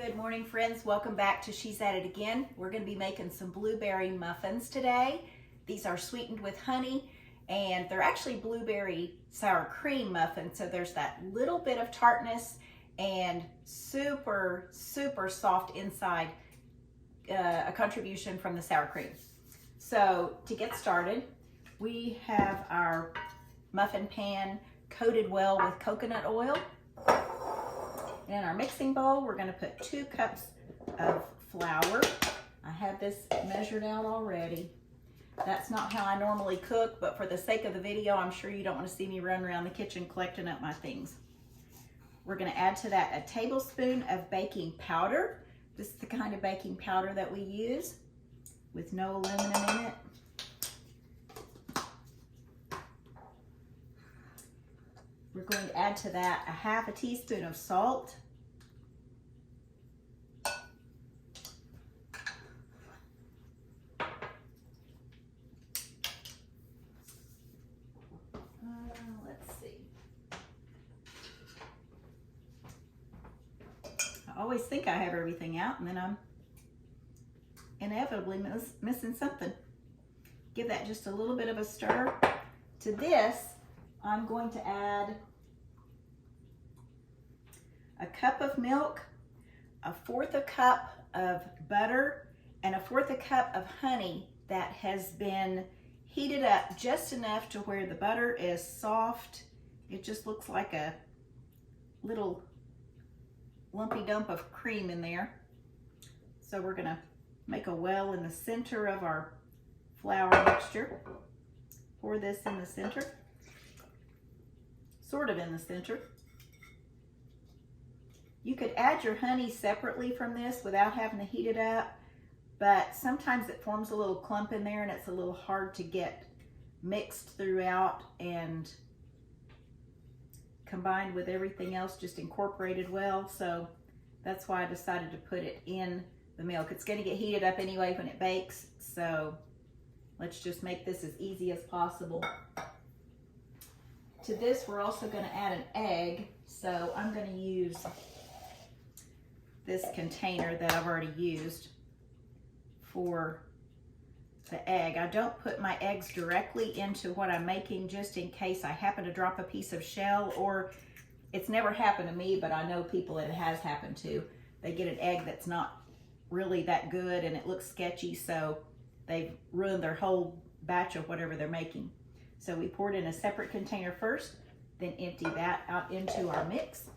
Good morning, friends. Welcome back to She's At It Again. We're going to be making some blueberry muffins today. These are sweetened with honey, and they're actually blueberry sour cream muffins, so there's that little bit of tartness and super soft inside, a contribution from the sour cream. So to get started, we have our muffin pan coated well with coconut oil. In our mixing bowl, we're going to put 2 cups of flour. I have this measured out already. That's not how I normally cook, but for the sake of the video, I'm sure you don't want to see me run around the kitchen collecting up my things. We're going to add to that a tablespoon of baking powder. This is the kind of baking powder that we use with no aluminum in it. We're going to add to that a half a teaspoon of salt. Let's see. I always think I have everything out, and then I'm inevitably missing something. Give that just a little bit of a stir. To this, I'm going to add a cup of milk, 1/4 cup of butter, and 1/4 cup of honey that has been heated up just enough to where the butter is soft. It just looks like a little lumpy dump of cream in there. So we're gonna make a well in the center of our flour mixture. Pour this in the center. Sort of in the center. You could add your honey separately from this without having to heat it up, but sometimes it forms a little clump in there and it's a little hard to get mixed throughout and combined with everything else, just incorporated well. So that's why I decided to put it in the milk. It's going to get heated up anyway when it bakes, so let's just make this as easy as possible. To this, we're also going to add an egg, so I'm going to use this container that I've already used for the egg. I don't put my eggs directly into what I'm making just in case I happen to drop a piece of shell, or it's never happened to me, but I know people it has happened to. They get an egg that's not really that good and it looks sketchy, so they've ruined their whole batch of whatever they're making. So we pour it in a separate container first, then empty that out into our mix.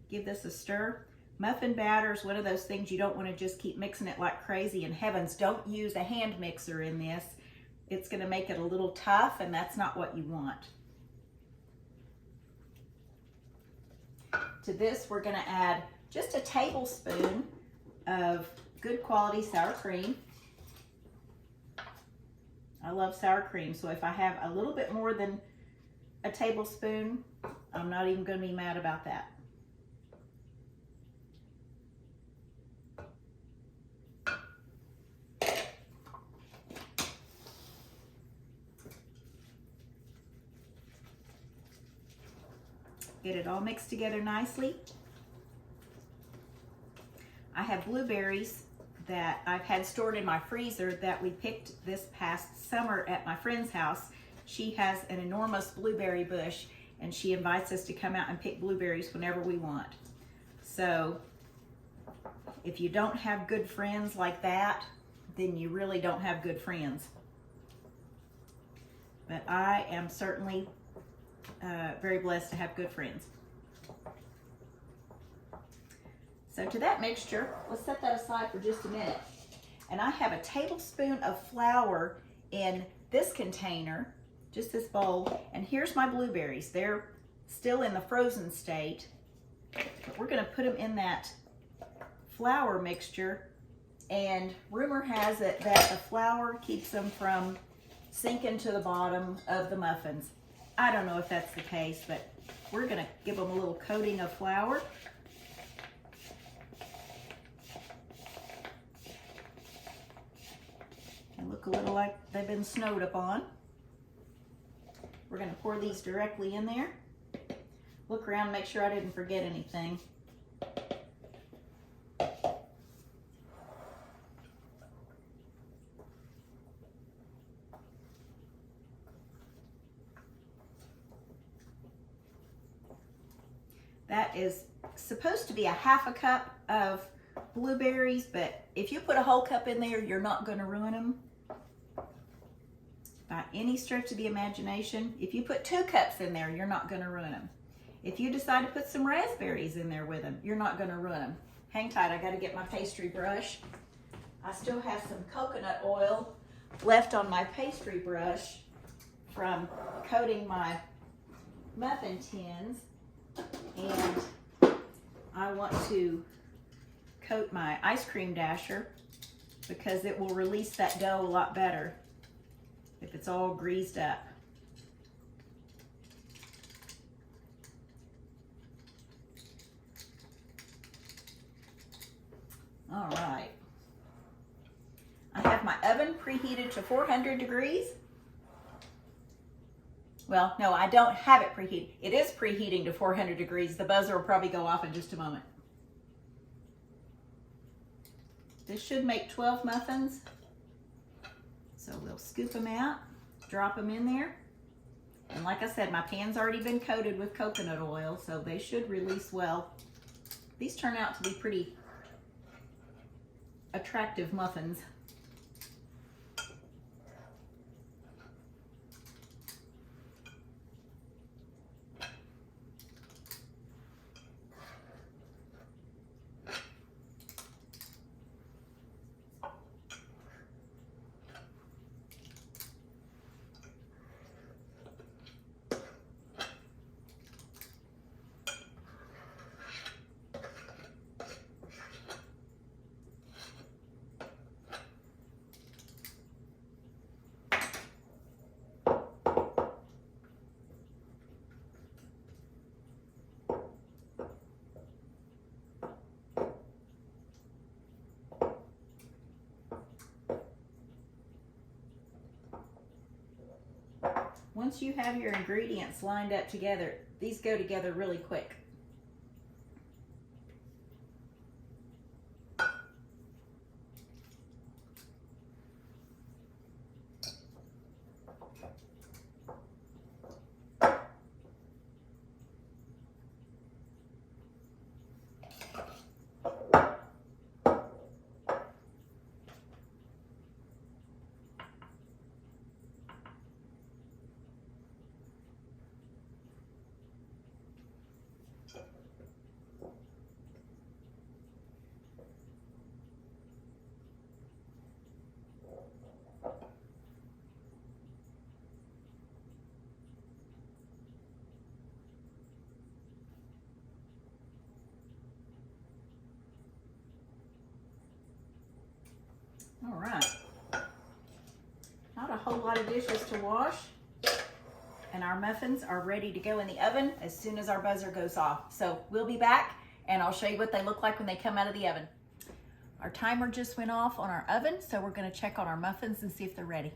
Give this a stir. Muffin batter is one of those things you don't want to just keep mixing it like crazy. And heavens, don't use a hand mixer in this. It's going to make it a little tough, and that's not what you want. To this, we're going to add just a tablespoon of good quality sour cream. I love sour cream, so if I have a little bit more than a tablespoon, I'm not even going to be mad about that. Get it all mixed together nicely. I have blueberries that I've had stored in my freezer that we picked this past summer at my friend's house. She has an enormous blueberry bush, and she invites us to come out and pick blueberries whenever we want. So if you don't have good friends like that, then you really don't have good friends. But I am certainly very blessed to have good friends. So to that mixture, let's set that aside for just a minute. And I have a tablespoon of flour in this container, just this bowl, and here's my blueberries. They're still in the frozen state, but we're gonna put them in that flour mixture, and rumor has it that the flour keeps them from sinking to the bottom of the muffins. I don't know if that's the case, but we're gonna give them a little coating of flour. And look a little like they've been snowed upon. We're gonna pour these directly in there. Look around, make sure I didn't forget anything. That is supposed to be a ½ cup of blueberries, but if you put a whole cup in there, you're not going to ruin them by any stretch of the imagination. If you put 2 cups in there, you're not going to ruin them. If you decide to put some raspberries in there with them, you're not going to ruin them. Hang tight, I got to get my pastry brush. I still have some coconut oil left on my pastry brush from coating my muffin tins, and I want to coat my ice cream dasher because it will release that dough a lot better if it's all greased up. All right. I have my oven preheated to 400 degrees. Well, no, I don't have it preheated. It is preheating to 400 degrees. The buzzer will probably go off in just a moment. This should make 12 muffins. So we'll scoop them out, drop them in there. And like I said, my pan's already been coated with coconut oil, so they should release well. These turn out to be pretty attractive muffins. Once you have your ingredients lined up together, these go together really quick. All right, not a whole lot of dishes to wash, and our muffins are ready to go in the oven as soon as our buzzer goes off. So we'll be back and I'll show you what they look like when they come out of the oven. Our timer just went off on our oven, so we're going to check on our muffins and see if they're ready.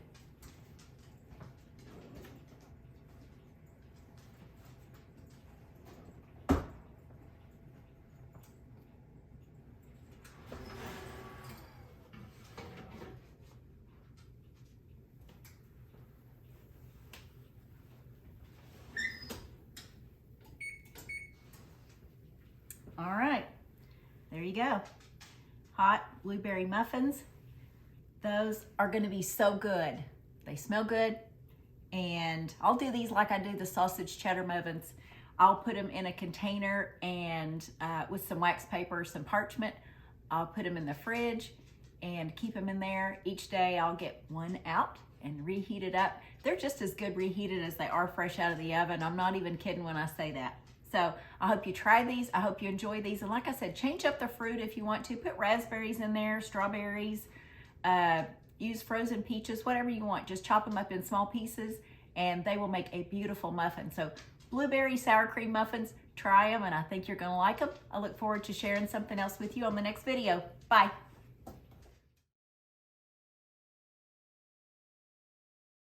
All right, there you go. Hot blueberry muffins. Those are gonna be so good. They smell good, and I'll do these like I do the sausage cheddar muffins. I'll put them in a container and with some wax paper, some parchment. I'll put them in the fridge and keep them in there. Each day I'll get one out and reheat it up. They're just as good reheated as they are fresh out of the oven. I'm not even kidding when I say that. So I hope you try these. I hope you enjoy these. And like I said, change up the fruit if you want to. Put raspberries in there, strawberries, use frozen peaches, whatever you want. Just chop them up in small pieces and they will make a beautiful muffin. So blueberry sour cream muffins, try them and I think you're gonna like them. I look forward to sharing something else with you on the next video. Bye.